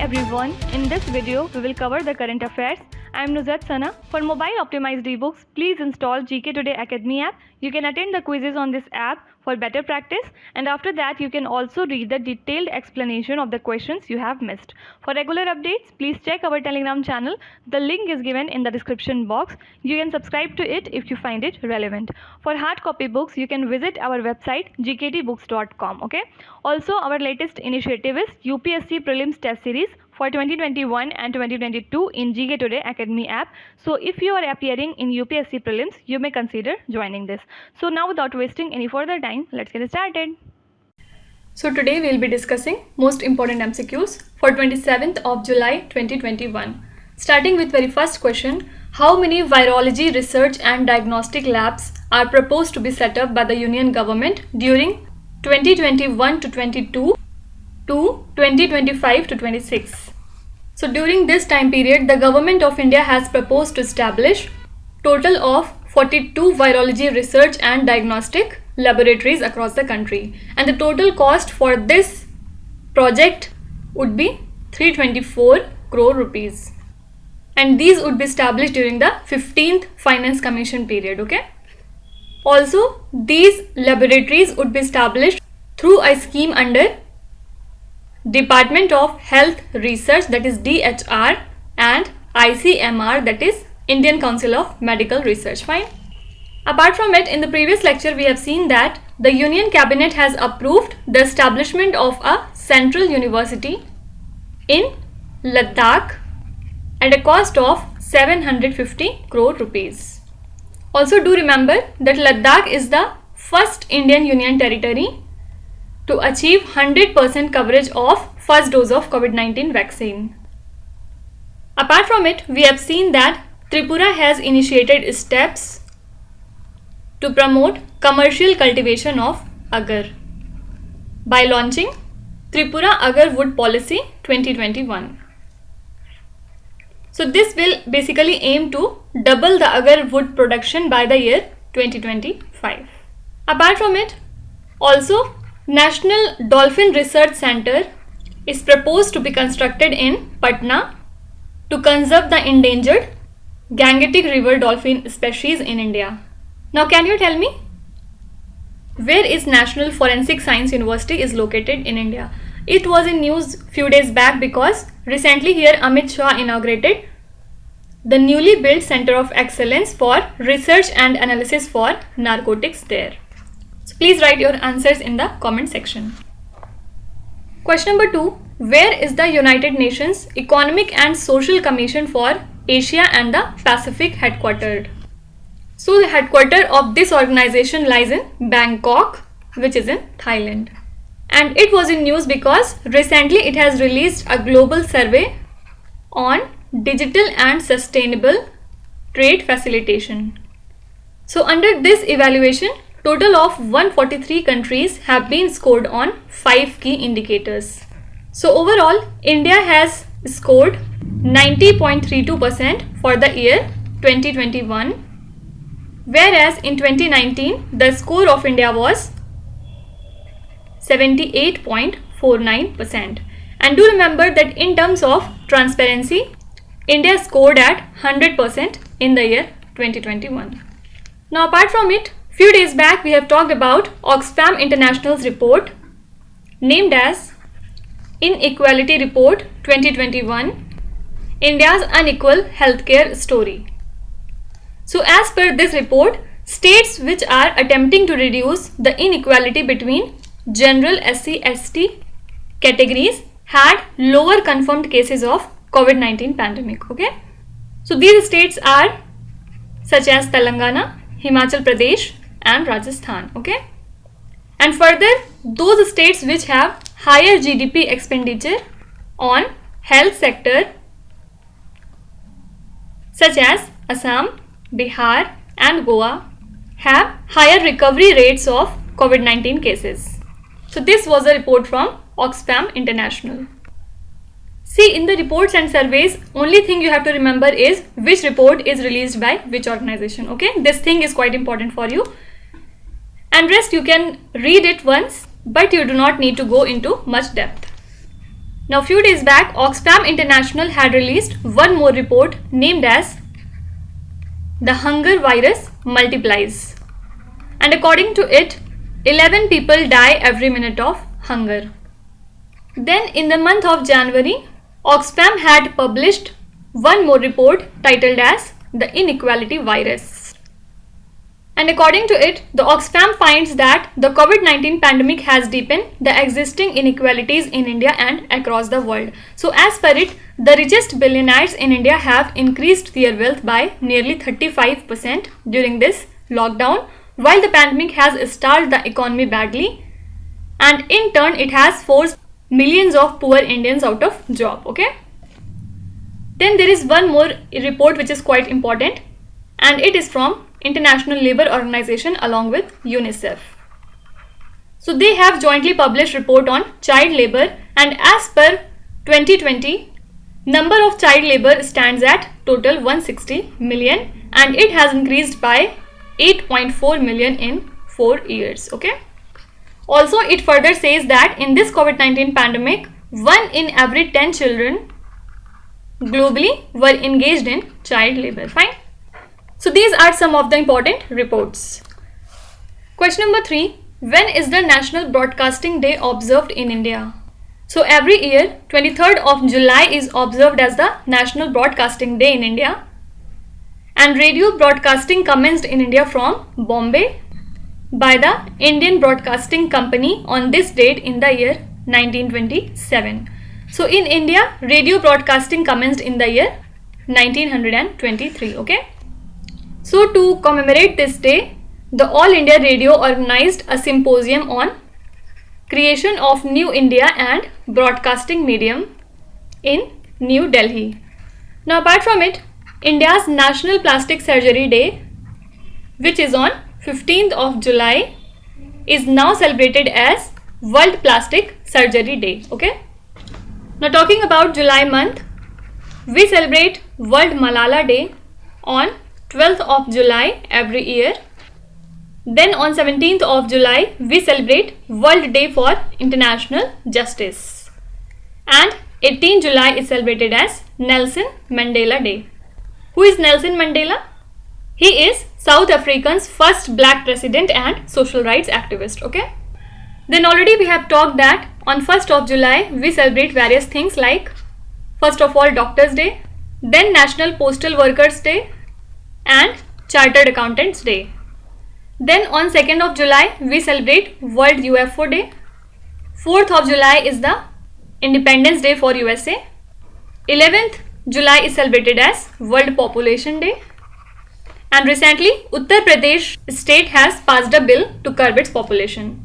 everyone, in this video we will cover the current affairs. I am Nuzhat Sana. For mobile optimized ebooks, please install GK Today Academy app. You can attend the quizzes on this app for better practice, and after that you can also read the detailed explanation of the questions you have missed. For regular updates, please check our Telegram channel. The link is given in the description box. You can subscribe to it if you find it relevant. For hard copy books, you can visit our website gktbooks.com. Okay. Also, our latest initiative is UPSC Prelims Test Series for 2021 and 2022 in GK Today Academy app. So if you are appearing in UPSC Prelims, you may consider joining this. So now, without wasting any further time, let's get started. So today we will be discussing most important MCQs for 27th of July 2021. Starting with very first question, how many virology research and diagnostic labs are proposed to be set up by the Union government during 2021 to 22 to 2025 to 26. So during this time period, the government of India has proposed to establish total of 42 virology research and diagnostic laboratories across the country, and the total cost for this project would be 324 crore rupees, and these would be established during the 15th Finance Commission period. Okay. Also, these laboratories would be established through a scheme under Department of Health Research, that is DHR, and ICMR, that is Indian Council of Medical Research. Fine. Apart from it, in the previous lecture we have seen that the Union Cabinet has approved the establishment of a central university in Ladakh at a cost of 750 crore rupees. Also, do remember that Ladakh is the first Indian Union territory to achieve 100% coverage of first dose of COVID-19 vaccine. Apart from it, we have seen that Tripura has initiated steps to promote commercial cultivation of agar by launching Tripura Agar Wood Policy 2021. So this will basically aim to double the agar wood production by the year 2025. Apart from it, also National Dolphin Research Center is proposed to be constructed in Patna to conserve the endangered Gangetic River dolphin species in India. Now, can you tell me where is National Forensic Science University is located in India? It was in news few days back because recently here Amit Shah inaugurated the newly built Center of Excellence for Research and Analysis for Narcotics there. So please write your answers in the comment section. Question number 2. Where is the United Nations Economic and Social Commission for Asia and the Pacific headquartered? So the headquarters of this organization lies in Bangkok, which is in Thailand. And it was in news because recently it has released a global survey on digital and sustainable trade facilitation. So under this evaluation, total of 143 countries have been scored on 5 key indicators. So overall, India has scored 90.32% for the year 2021, whereas in 2019 the score of India was 78.49%. And do remember that in terms of transparency, India scored at 100% in the year 2021. Now, apart from it, few days back we have talked about Oxfam International's report named as Inequality Report 2021, India's Unequal Healthcare Story. So as per this report, states which are attempting to reduce the inequality between general SC/ST categories had lower confirmed cases of COVID-19 pandemic. Okay, so these states are such as Telangana, Himachal Pradesh and Rajasthan. Okay, and further, those states which have higher GDP expenditure on health sector such as Assam, Bihar and Goa have higher recovery rates of COVID-19 cases. So this was a report from Oxfam International. See, in the reports and surveys, only thing you have to remember is which report is released by which organization. Okay, this thing is quite important for you, and rest you can read it once, but you do not need to go into much depth. Now, few days back, Oxfam International had released one more report named as The Hunger Virus Multiplies. And according to it, 11 people die every minute of hunger. Then in the month of January, Oxfam had published one more report titled as The Inequality Virus. And according to it, the Oxfam finds that the COVID-19 pandemic has deepened the existing inequalities in India and across the world. So as per it, the richest billionaires in India have increased their wealth by nearly 35% during this lockdown, while the pandemic has stalled the economy badly, and in turn it has forced millions of poor Indians out of job. Okay. Then there is one more report which is quite important, and it is from International Labour Organization along with UNICEF. So they have jointly published report on child labour, and as per 2020, number of child labour stands at total 160 million, and it has increased by 8.4 million in 4 years. Okay. Also, it further says that in this COVID-19 pandemic, 1 in every 10 children globally were engaged in child labor. Fine. So these are some of the important reports. Question number 3. When is the National Broadcasting Day observed in India? So every year, 23rd of July is observed as the National Broadcasting Day in India. And radio broadcasting commenced in India from Bombay by the Indian Broadcasting Company on this date in the year 1927. So in India, radio broadcasting commenced in the year 1923. Okay. So to commemorate this day, the All India Radio organized a symposium on creation of New India and broadcasting medium in New Delhi. Now apart from it, India's National Plastic Surgery Day, which is on 15th of July, is now celebrated as World Plastic Surgery Day. Okay. Now talking about July month, we celebrate World Malala Day on 12th of July every year. Then on 17th of July, we celebrate World Day for International Justice. And 18th July is celebrated as Nelson Mandela Day. Who is Nelson Mandela? He is South Africa's first black president and social rights activist. Okay. Then already we have talked that on 1st of July, we celebrate various things like, first of all, Doctors Day, then National Postal Workers Day, and Chartered Accountants Day. Then on 2nd of July, we celebrate World UFO Day. 4th of July is the Independence Day for USA. 11th July is celebrated as World Population Day. And recently, Uttar Pradesh state has passed a bill to curb its population.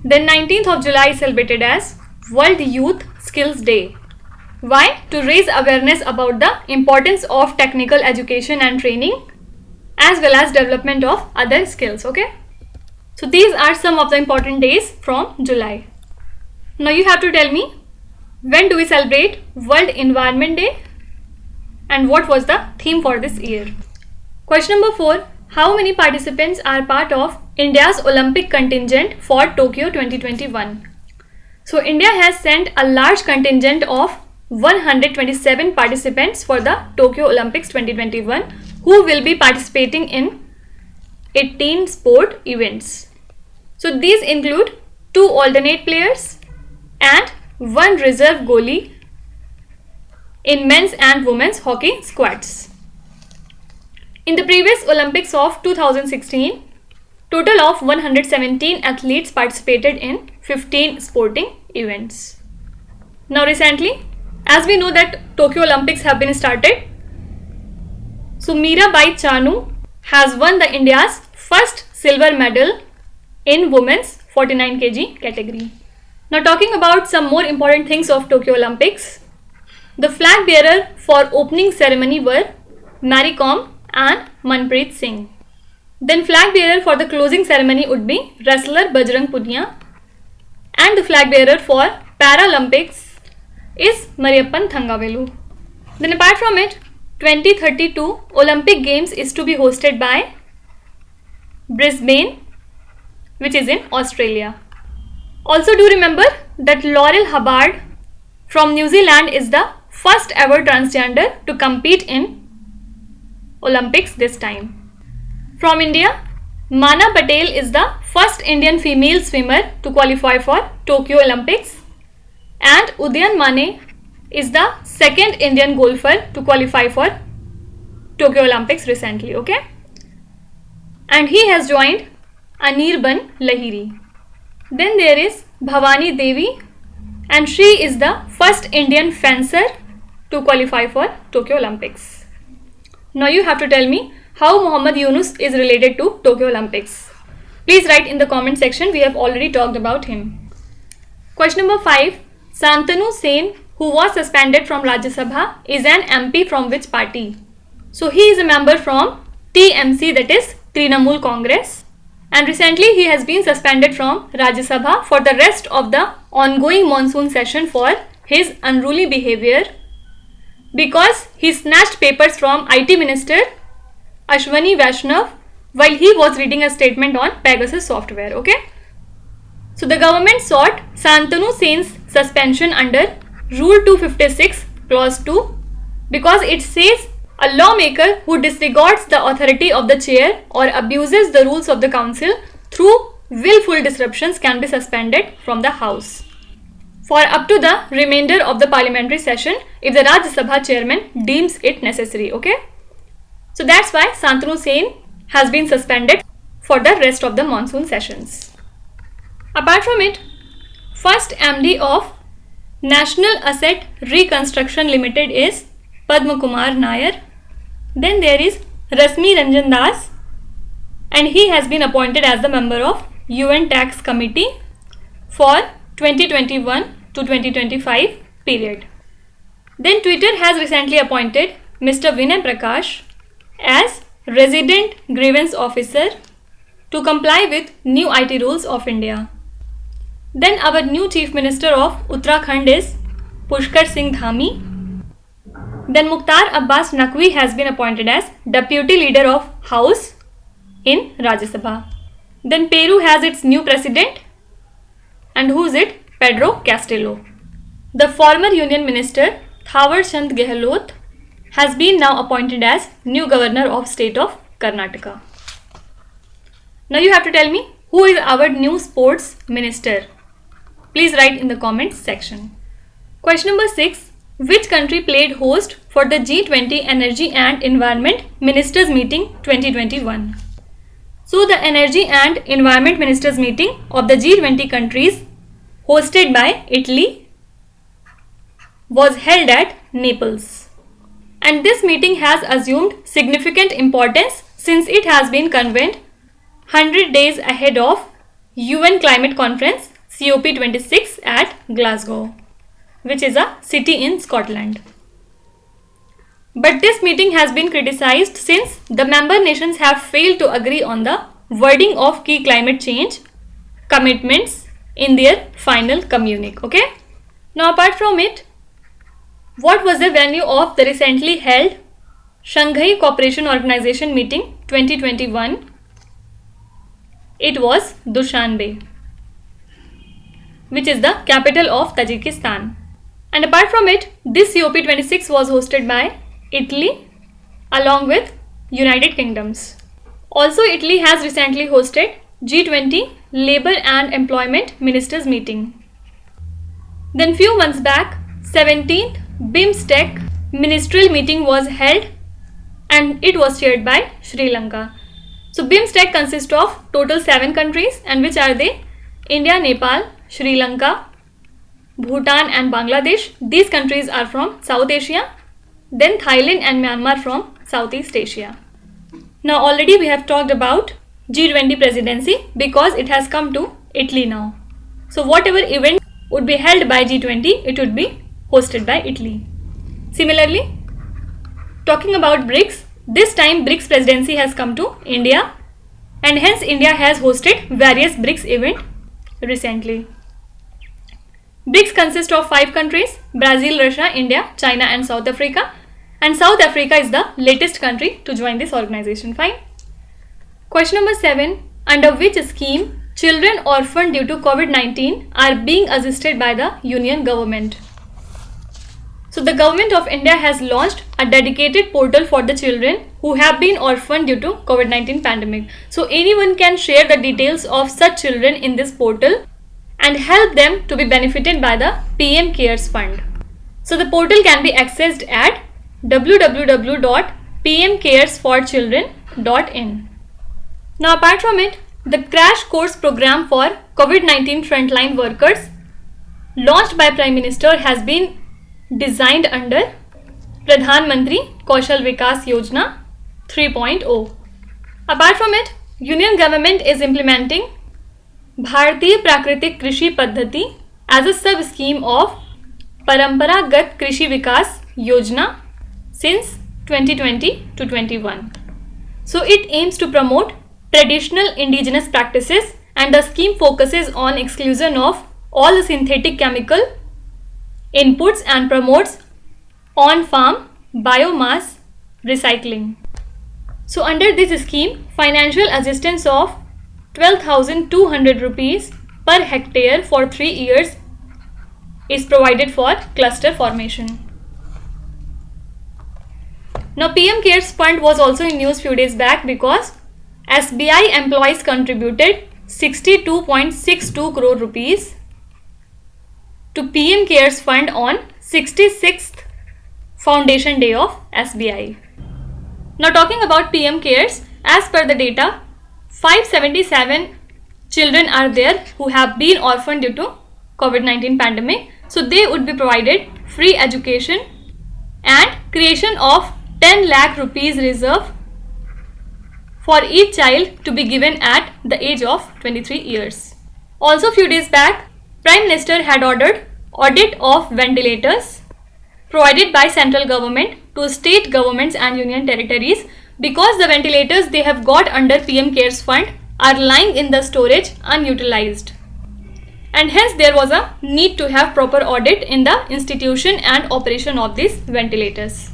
Then 19th of July is celebrated as World Youth Skills Day. Why? To raise awareness about the importance of technical education and training, as well as development of other skills. Okay. So these are some of the important days from July. Now you have to tell me, when do we celebrate World Environment Day and what was the theme for this year? Question number 4. How many participants are part of India's Olympic contingent for Tokyo 2021? So India has sent a large contingent of 127 participants for the Tokyo Olympics 2021 who will be participating in 18 sport events. So these include 2 alternate players and 1 reserve goalie in men's and women's hockey squads. In the previous Olympics of 2016, total of 117 athletes participated in 15 sporting events. Now recently, as we know that Tokyo Olympics have been started, so Mirabai Chanu has won the India's first silver medal in women's 49 kg category. Now talking about some more important things of Tokyo Olympics, the flag bearer for opening ceremony were Mary Kom and Manpreet Singh. Then flag bearer for the closing ceremony would be wrestler Bajrang Punia, and the flag bearer for Paralympics is Mariyappan Thangavelu. Then apart from it, 2032 Olympic Games is to be hosted by Brisbane, which is in Australia. Also do remember that Laurel Hubbard from New Zealand is the first ever transgender to compete in Olympics this time. From India, Mana Patel is the first Indian female swimmer to qualify for Tokyo Olympics, and Udayan Mane is the second Indian golfer to qualify for Tokyo Olympics recently, okay? And he has joined Anirban Lahiri. Then there is Bhavani Devi, and she is the first Indian fencer to qualify for Tokyo Olympics. Now you have to tell me how Muhammad Yunus is related to Tokyo Olympics. Please write in the comment section, we have already talked about him. Question number 5. Santanu Sen, who was suspended from Rajya Sabha, is an MP from which party? So he is a member from TMC, that is Trinamool Congress, and recently he has been suspended from Rajya Sabha for the rest of the ongoing monsoon session for his unruly behavior because he snatched papers from IT Minister Ashwani Vaishnav while he was reading a statement on Pegasus software, okay? So the government sought Santanu Sen's suspension under Rule 256 Clause 2 because it says a lawmaker who disregards the authority of the chair or abuses the rules of the council through willful disruptions can be suspended from the house for up to the remainder of the parliamentary session if the Rajya Sabha chairman deems it necessary, okay? So that's why Santanu Sen has been suspended for the rest of the monsoon sessions. Apart from it, first MD of National Asset Reconstruction Limited is Padma Kumar Nair. Then there is Rasmi Ranjan Das, and he has been appointed as the member of UN Tax Committee for 2021 to 2025 period. Then Twitter has recently appointed Mr. Vinay Prakash as Resident Grievance Officer to comply with new IT rules of India. Then our new Chief Minister of Uttarakhand is Pushkar Singh Dhami. Then Mukhtar Abbas Naqvi has been appointed as Deputy Leader of House in Rajya Sabha. Then Peru has its new president, and who is it? Pedro Castillo. The former Union Minister Thawar Chand Gehlot has been now appointed as new Governor of State of Karnataka. Now you have to tell me who is our new Sports Minister. Please write in the comments section. Question number 6. Which country played host for the G20 Energy and Environment Ministers Meeting 2021? So the Energy and Environment Ministers Meeting of the G20 countries hosted by Italy was held at Naples. And this meeting has assumed significant importance since it has been convened 100 days ahead of UN Climate Conference COP26 at Glasgow, which is a city in Scotland. But this meeting has been criticized since the member nations have failed to agree on the wording of key climate change commitments in their final communique, okay? Now apart from it, what was the venue of the recently held Shanghai Cooperation Organization meeting 2021? It was Dushanbe, which is the capital of Tajikistan. And apart from it, this COP26 was hosted by Italy along with United Kingdoms. Also, Italy has recently hosted G20 Labour and Employment Ministers meeting. Then few months back, 17th BIMSTEC ministerial meeting was held and it was chaired by Sri Lanka. So BIMSTEC consists of total 7 countries, and which are they? India, Nepal, Sri Lanka, Bhutan and Bangladesh. These countries are from South Asia. Then Thailand and Myanmar from Southeast Asia. Now already we have talked about G20 presidency because it has come to Italy now. So whatever event would be held by G20, it would be hosted by Italy. Similarly, talking about BRICS, this time BRICS presidency has come to India, and hence India has hosted various BRICS events recently. BRICS consists of 5 countries: Brazil, Russia, India, China and South Africa. And South Africa is the latest country to join this organization. Fine. Question number 7. Under which scheme children orphaned due to COVID-19 are being assisted by the Union government? So the government of India has launched a dedicated portal for the children who have been orphaned due to COVID-19 pandemic. So anyone can share the details of such children in this portal and help them to be benefited by the PM CARES Fund. So the portal can be accessed at www.pmcaresforchildren.in. Now apart from it, the crash course program for COVID-19 frontline workers launched by Prime Minister has been designed under Pradhan Mantri Kaushal Vikas Yojana 3.0. Apart from it, Union government is implementing Bharatiya Prakritik Krishi Paddhati as a sub-scheme of Paramparagat Krishi Vikas Yojana since 2020 to 21. So it aims to promote traditional indigenous practices, and the scheme focuses on exclusion of all the synthetic chemical inputs and promotes on-farm biomass recycling. So under this scheme, financial assistance of 12,200 rupees per hectare for 3 years is provided for cluster formation. Now PM CARES Fund was also in news few days back because SBI employees contributed 62.62 crore rupees to PM CARES Fund on 66th Foundation Day of SBI. Now talking about PM CARES, as per the data, 577 children are there who have been orphaned due to COVID-19 pandemic. So they would be provided free education and creation of 10 lakh rupees reserve for each child to be given at the age of 23 years. Also few days back, Prime Minister had ordered audit of ventilators provided by central government to state governments and union territories because the ventilators they have got under PM CARES Fund are lying in the storage unutilized. And hence there was a need to have proper audit in the institution and operation of these ventilators.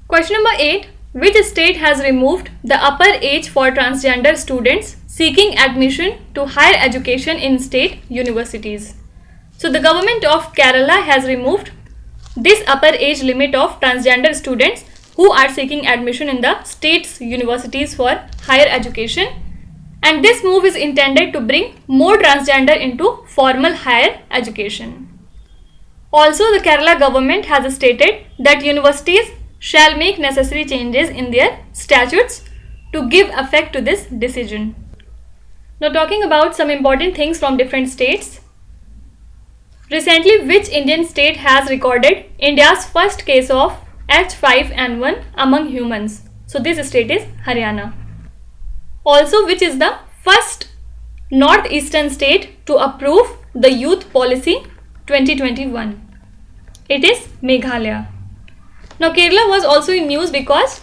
Question number 8. Which state has removed the upper age for transgender students seeking admission to higher education in state universities? So the government of Kerala has removed this upper age limit of transgender students who are seeking admission in the state's universities for higher education, and this move is intended to bring more transgender into formal higher education. Also, the Kerala government has stated that universities shall make necessary changes in their statutes to give effect to this decision. Now talking about some important things from different states. Recently, which Indian state has recorded India's first case of H5N1 among humans? So this state is Haryana. Also, which is the first northeastern state to approve the Youth Policy 2021? It is Meghalaya. Now Kerala was also in news because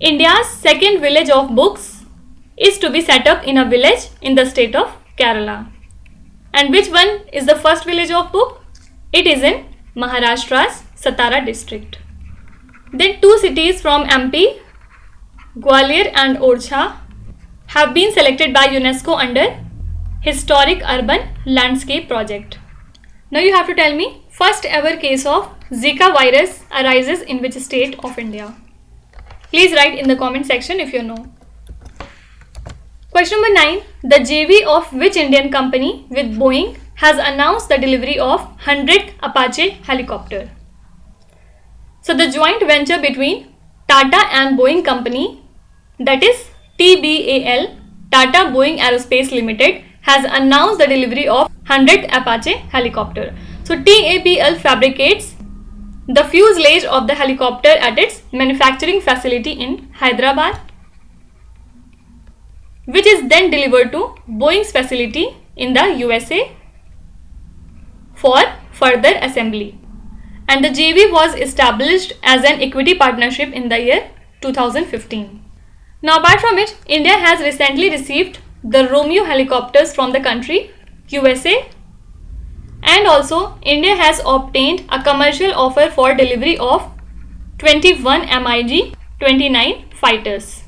India's second village of books is to be set up in a village in the state of Kerala. And which one is the first village of book? It is in Maharashtra's Satara district. Then two cities from MP, Gwalior and Orchha, have been selected by UNESCO under Historic Urban Landscape Project. Now you have to tell me, first ever case of Zika virus arises in which state of India? Please write in the comment section if you know. Question number 9. The JV of which Indian company with Boeing has announced the delivery of 100th Apache helicopter? So the joint venture between Tata and Boeing company, that is TBAL, Tata Boeing Aerospace Limited, has announced the delivery of 100th Apache helicopter. So TABL fabricates the fuselage of the helicopter at its manufacturing facility in Hyderabad, which is then delivered to Boeing's facility in the USA for further assembly. And the JV was established as an equity partnership in the year 2015. Now apart from it, India has recently received the Romeo helicopters from the country USA, and also India has obtained a commercial offer for delivery of 21 MiG-29 fighters.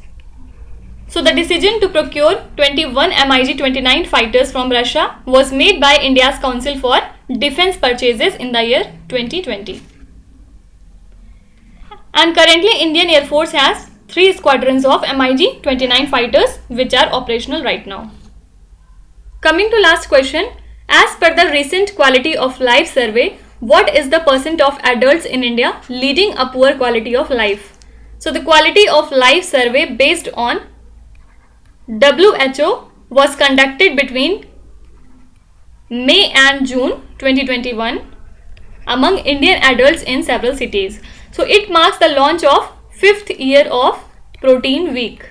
So the decision to procure 21 MiG-29 fighters from Russia was made by India's Council for Defence Purchases in the year 2020. And currently Indian Air Force has 3 squadrons of MiG-29 fighters which are operational right now. Coming to last question, as per the recent Quality of Life survey, what is the percent of adults in India leading a poor quality of life? So the Quality of Life survey based on WHO was conducted between May and June 2021 among Indian adults in several cities. So it marks the launch of 5th year of Protein Week.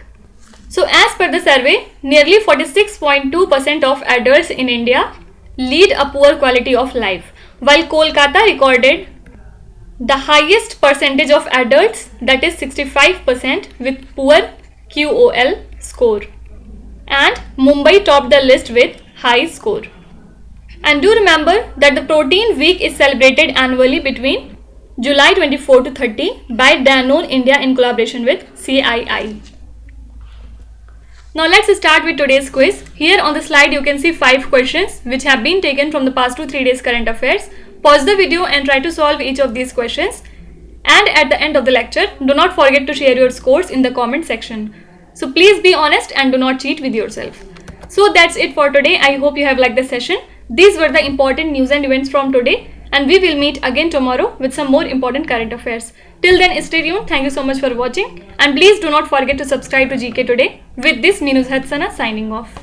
So as per the survey, nearly 46.2% of adults in India lead a poor quality of life, while Kolkata recorded the highest percentage of adults, that is 65%, with poor QOL score, and Mumbai topped the list with high score. And do remember that the Protein Week is celebrated annually between July 24 to 30 by Danone India in collaboration with CII. Now let's start with today's quiz. Here on the slide you can see 5 questions which have been taken from the past 2-3 days current affairs. Pause the video and try to solve each of these questions. And at the end of the lecture, do not forget to share your scores in the comment section. So please be honest and do not cheat with yourself. So that's it for today. I hope you have liked the session. These were the important news and events from today, and we will meet again tomorrow with some more important current affairs. Till then, stay tuned. Thank you so much for watching, and please do not forget to subscribe to GK Today. With this, me Nuzhat Sana signing off.